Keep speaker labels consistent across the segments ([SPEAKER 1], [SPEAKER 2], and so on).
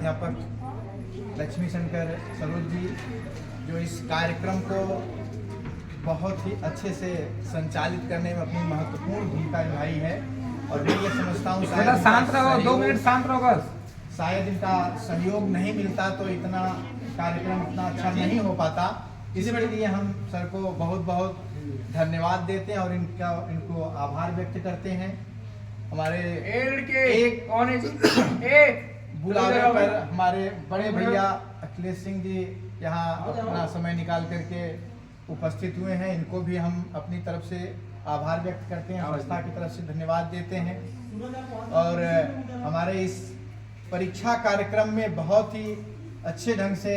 [SPEAKER 1] अध्यापक लक्ष्मी शंकर सरोज जी जो इस कार्यक्रम को बहुत ही अच्छे से संचालित करने में अपनी महत्वपूर्ण भूमिका निभाई है। और मैं ये समझता हूँ
[SPEAKER 2] शांत रहो, 2 मिनट शांत रहो बस।
[SPEAKER 1] शायद इनका सहयोग नहीं मिलता तो इतना कार्यक्रम इतना अच्छा नहीं हो पाता। इसके लिए हम सर को बहुत बहुत धन्यवाद देते हैं और इनको आभार व्यक्त करते हैं। हमारे एक बुलावे पर हमारे बड़े भैया अखिलेश सिंह जी यहाँ अपना समय निकाल करके उपस्थित हुए हैं। इनको भी हम अपनी तरफ से आभार व्यक्त करते हैं, संस्था की तरफ से धन्यवाद देते हैं। और हमारे इस परीक्षा कार्यक्रम में बहुत ही अच्छे ढंग से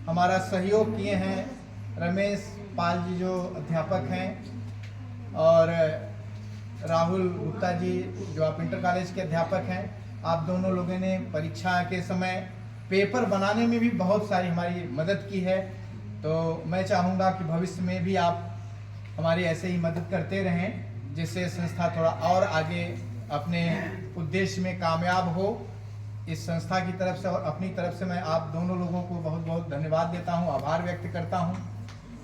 [SPEAKER 1] हमारा सहयोग किए हैं रमेश पाल जी जो अध्यापक हैं और राहुल गुप्ता जी जो आप इंटर कॉलेज के अध्यापक हैं। आप दोनों लोगों ने परीक्षा के समय पेपर बनाने में भी बहुत सारी हमारी मदद की है। तो मैं चाहूँगा कि भविष्य में भी आप हमारी ऐसे ही मदद करते रहें जिससे संस्था थोड़ा और आगे अपने उद्देश्य में कामयाब हो। इस संस्था की तरफ से और अपनी तरफ से मैं आप दोनों लोगों को बहुत बहुत धन्यवाद देता हूँ, आभार व्यक्त करता हूँ।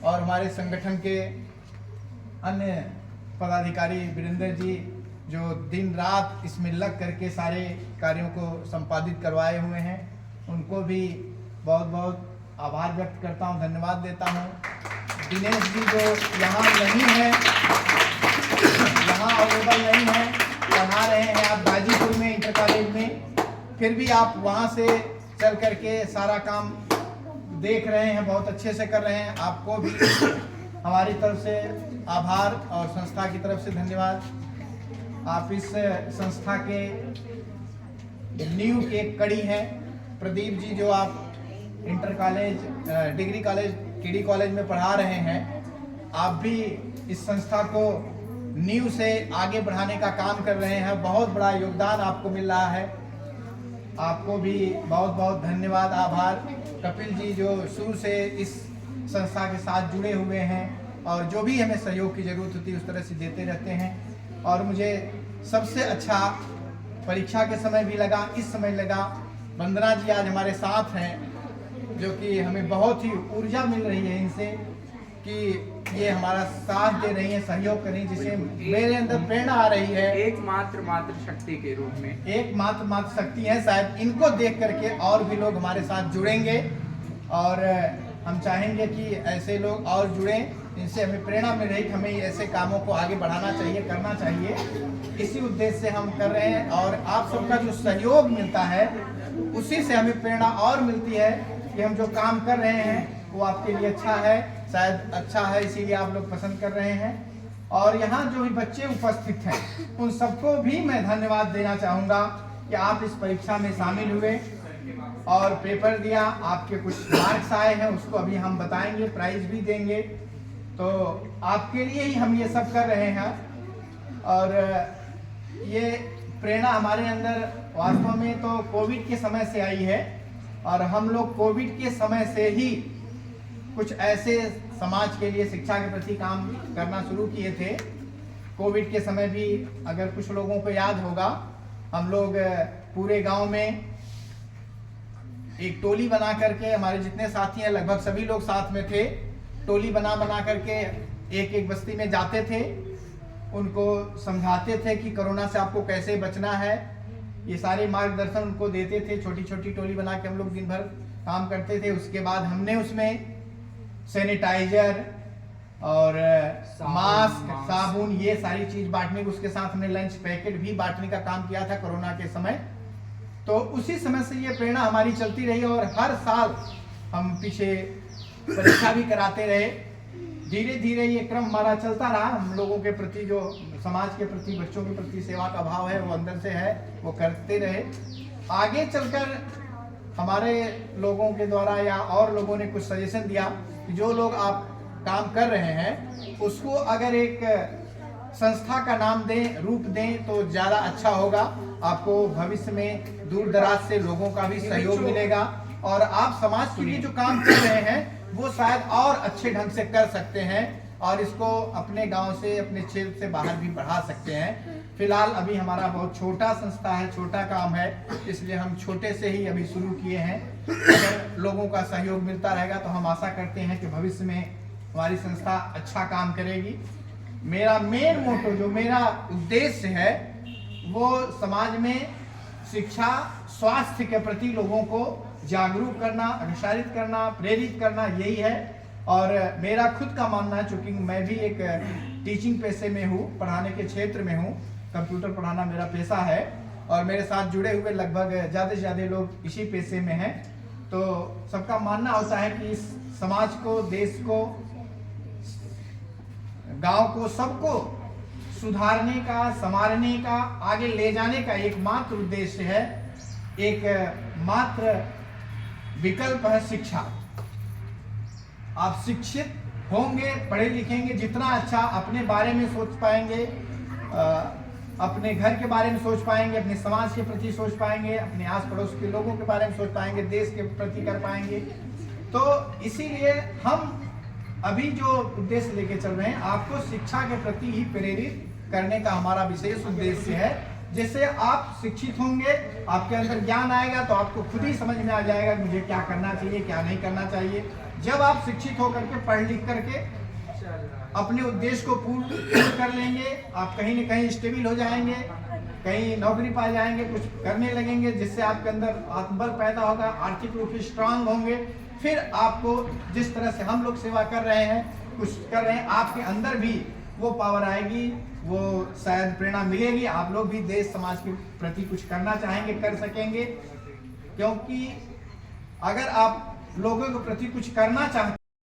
[SPEAKER 1] और हमारे संगठन के अन्य पदाधिकारी वीरेंद्र जी जो दिन रात इसमें लग करके सारे कार्यों को संपादित करवाए हुए हैं, उनको भी बहुत बहुत आभार व्यक्त करता हूं, धन्यवाद देता हूं। दिनेश जी जो यहाँ नहीं है, यहाँ अवेलेबल नहीं है, पढ़ा रहे हैं आप गाजीपुर में इंटर कॉलेज में, फिर भी आप वहाँ से चल करके सारा काम देख रहे हैं, बहुत अच्छे से कर रहे हैं। आपको भी हमारी तरफ से आभार और संस्था की तरफ से धन्यवाद। आप इस संस्था के नींव की एक कड़ी हैं। प्रदीप जी जो आप inter college degree college KD college में पढ़ा रहे हैं, आप भी इस संस्था को नींव से आगे बढ़ाने का काम कर रहे हैं। बहुत बड़ा योगदान आपको मिल रहा है, आपको भी बहुत बहुत धन्यवाद आभार। कपिल जी जो शुरू से इस संस्था के साथ जुड़े हुए हैं और जो भी हमें सहयोग की जरूरत होती है उस तरह से देते रहते हैं। और मुझे सबसे अच्छा परीक्षा के समय भी लगा, इस समय लगा, वंदना जी आज हमारे साथ हैं जो कि हमें बहुत ही ऊर्जा मिल रही है इनसे कि ये हमारा साथ दे रही है, सहयोग कर रही है, जिससे मेरे अंदर प्रेरणा आ रही है।
[SPEAKER 2] एकमात्र शक्ति के रूप में
[SPEAKER 1] एकमात्र शक्ति है। शायद इनको देख करके और भी लोग हमारे साथ जुड़ेंगे और हम चाहेंगे कि ऐसे लोग और जुड़ें। इनसे हमें प्रेरणा मिल रही कि हमें ऐसे कामों को आगे बढ़ाना चाहिए, करना चाहिए। इसी उद्देश्य से हम कर रहे हैं और आप सबका जो सहयोग मिलता है उसी से हमें प्रेरणा और मिलती है कि हम जो काम कर रहे हैं वो आपके लिए अच्छा है, शायद अच्छा है, इसीलिए आप लोग पसंद कर रहे हैं। और यहाँ जो भी बच्चे उपस्थित हैं उन सबको भी मैं धन्यवाद देना चाहूँगा कि आप इस परीक्षा में शामिल हुए और पेपर दिया, आपके कुछ मार्क्स आए हैं, उसको अभी हम बताएंगे, प्राइज भी देंगे। तो आपके लिए ही हम ये सब कर रहे हैं। और ये प्रेरणा हमारे अंदर वास्तव में तो कोविड के समय से आई है और हम लोग कोविड के समय से ही कुछ ऐसे समाज के लिए शिक्षा के प्रति काम करना शुरू किए थे। कोविड के समय भी अगर कुछ लोगों को याद होगा, हम लोग पूरे गांव में एक टोली बना करके, हमारे जितने साथी हैं लगभग सभी लोग साथ में थे, टोली बना करके एक एक बस्ती में जाते थे, उनको समझाते थे कि कोरोना से आपको कैसे बचना है। ये सारे मार्गदर्शन उनको देते थे। छोटी छोटी टोली बना के हम लोग दिन भर काम करते थे। उसके बाद हमने उसमें सैनिटाइजर और मास्क, साबुन, ये सारी चीज बांटने, उसके साथ हमने लंच पैकेट भी बांटने का काम किया था कोरोना के समय। तो उसी समय से ये प्रेरणा हमारी चलती रही और हर साल हम पीछे परीक्षा भी कराते रहे। धीरे धीरे ये क्रम हमारा चलता रहा। हम लोगों के प्रति जो समाज के प्रति, बच्चों के प्रति सेवा का भाव है वो अंदर से है, वो करते रहे। आगे चलकर हमारे लोगों के द्वारा या और लोगों ने कुछ सजेशन दिया कि जो लोग आप काम कर रहे हैं उसको अगर एक संस्था का नाम दें, रूप दें तो ज़्यादा अच्छा होगा। आपको भविष्य में दूर दराज से लोगों का भी सहयोग मिलेगा और आप समाज के लिए जो काम कर रहे हैं वो शायद और अच्छे ढंग से कर सकते हैं और इसको अपने गांव से, अपने क्षेत्र से बाहर भी बढ़ा सकते हैं। फिलहाल अभी हमारा बहुत छोटा संस्था है, छोटा काम है, इसलिए हम छोटे से ही अभी शुरू किए हैं। अगर लोगों का सहयोग मिलता रहेगा तो हम आशा करते हैं कि भविष्य में हमारी संस्था अच्छा काम करेगी। मेरा मेन मोटो, जो मेरा उद्देश्य है, वो समाज में शिक्षा, स्वास्थ्य के प्रति लोगों को जागरूक करना, अग्रसरित करना, प्रेरित करना, यही है। और मेरा खुद का मानना है, चूँकि मैं भी एक टीचिंग पेशे में हूँ, पढ़ाने के क्षेत्र में हूँ, कंप्यूटर पढ़ाना मेरा पेशा है, और मेरे साथ जुड़े हुए लगभग ज़्यादा से ज़्यादा लोग इसी पेशे में हैं। तो सबका मानना होता है कि इस समाज को, देश को, गांव को, सबको सुधारने का, संवारने का, आगे ले जाने का एकमात्र उद्देश्य है, एक मात्र विकल्प है शिक्षा। आप शिक्षित होंगे, पढ़े लिखेंगे, जितना अच्छा अपने बारे में सोच पाएंगे, अपने घर के बारे में सोच पाएंगे, अपने समाज के प्रति सोच पाएंगे, अपने आस पड़ोस के लोगों के बारे में सोच पाएंगे, देश के प्रति कर पाएंगे। तो इसीलिए हम अभी जो उद्देश्य लेके चल रहे हैं, आपको शिक्षा के प्रति ही प्रेरित करने का हमारा विशेष उद्देश्य है। जिससे आप शिक्षित होंगे, आपके अंदर ज्ञान आएगा, तो आपको खुद ही समझ में आ जाएगा कि मुझे क्या करना चाहिए, क्या नहीं करना चाहिए। जब आप शिक्षित होकर के, पढ़ लिख करके अपने उद्देश्य को पूर्ण कर लेंगे, आप कहीं न कहीं स्टेबल हो जाएंगे, कहीं नौकरी पा जाएंगे, कुछ करने लगेंगे, जिससे आपके अंदर आत्मबल पैदा होगा, आर्थिक रूप से स्ट्रांग होंगे। फिर आपको जिस तरह से हम लोग सेवा कर रहे हैं, कुछ कर रहे हैं, आपके अंदर भी वो पावर आएगी, वो शायद प्रेरणा मिलेगी, आप लोग भी देश समाज के प्रति कुछ करना चाहेंगे, कर सकेंगे। क्योंकि अगर आप लोगों के प्रति कुछ करना चाहते